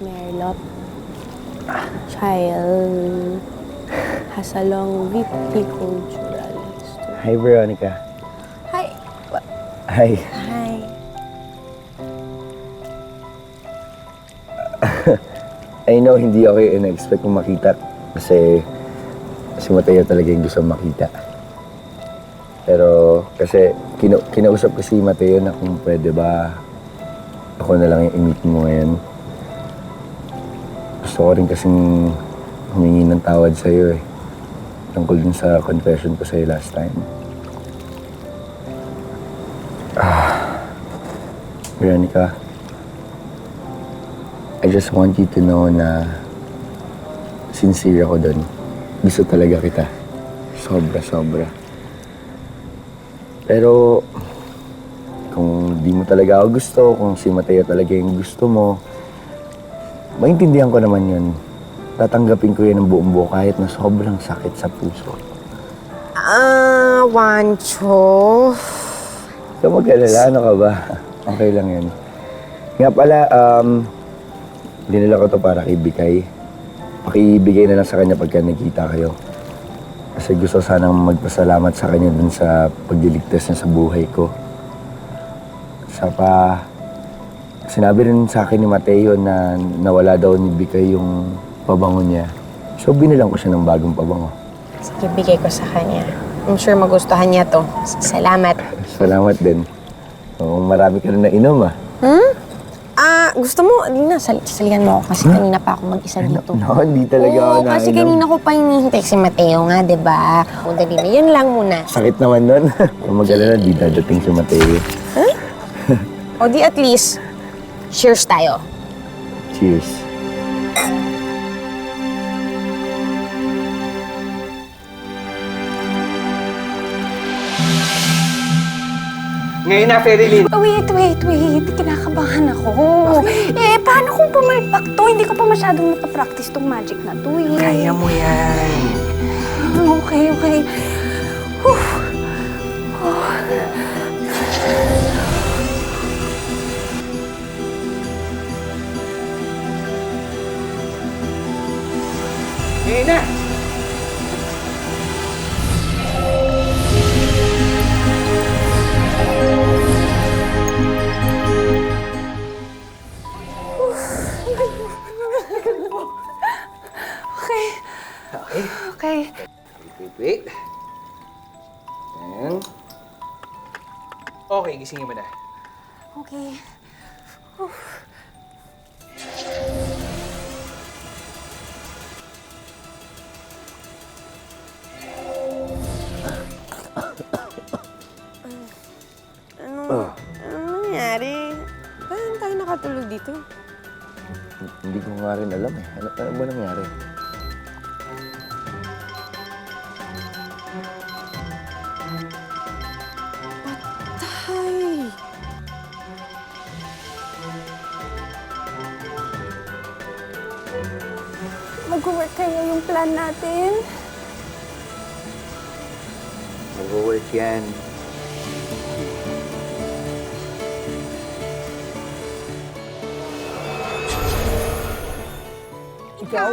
Merlot. Child has a long viticultural history. Hi, Veronica. Hi. Hi. Hi. I know hindi ako in-expect kong makita kasi si Mateo talaga yung gusto makita. Pero kasi kinausap ko si Mateo na kung pwede ba ako na lang yung i-meet mo ngayon. Gusto ko rin kasing humingi ng tawad sa'yo eh. Tungkol din sa confession ko sa'yo last time. Veronica, I just want you to know na sincere ako doon. Gusto talaga kita. Sobra. Pero kung di mo talaga ako gusto, kung si Mateo talaga yung gusto mo, maintindihan ko naman yun. Tatanggapin ko yun ng buong buo kahit na sobrang sakit sa puso. Wancho. Ikaw mag-alala, ano ka ba? Okay lang yan. Nga pala, dinala ko to para kay Bikay. Pakibigay na lang sa kanya pagka nagkita kayo. Kasi gusto sanang magpasalamat sa kanya dun sa pagliligtas niya sa buhay ko. Sinabi rin sa akin ni Mateo na nawala daw ni Bikay yung pabango niya. So binilang ko siya ng bagong pabango. Sige, bigay ko sa kanya. I'm sure magustuhan niya to. Salamat. Salamat din. Oo, marami ka rin nainom ah. Gusto mo? Lina, salihan mo ako kasi kanina pa ako mag-isa dito. No, hindi talaga ako nainom. Kasi kanina ko pa hinihintay si Mateo nga, di ba? O, dali na. Yan lang muna. Sakit naman nun. Kung mag-alala, di dadating si Mateo. O, di at least, cheers tayo. Cheers. Ngayon na, Ferilyn. Oh, wait. Kinakabahan ako. Eh, paano kung pumalpak to? Hindi ko pa masyadong nakapractice tong magic na to eh. Kaya mo yan. Okay. Whew. Ngayon na. Okay. Wait. And... Okay, gisingin mo na. Okay. Ano nangyari? Paano tayo nakatulog dito? Hindi ko nga rin alam eh. Ano ba nangyari? Ay! Mag-work kaya yung plan natin? Mag-work yan. Ikaw?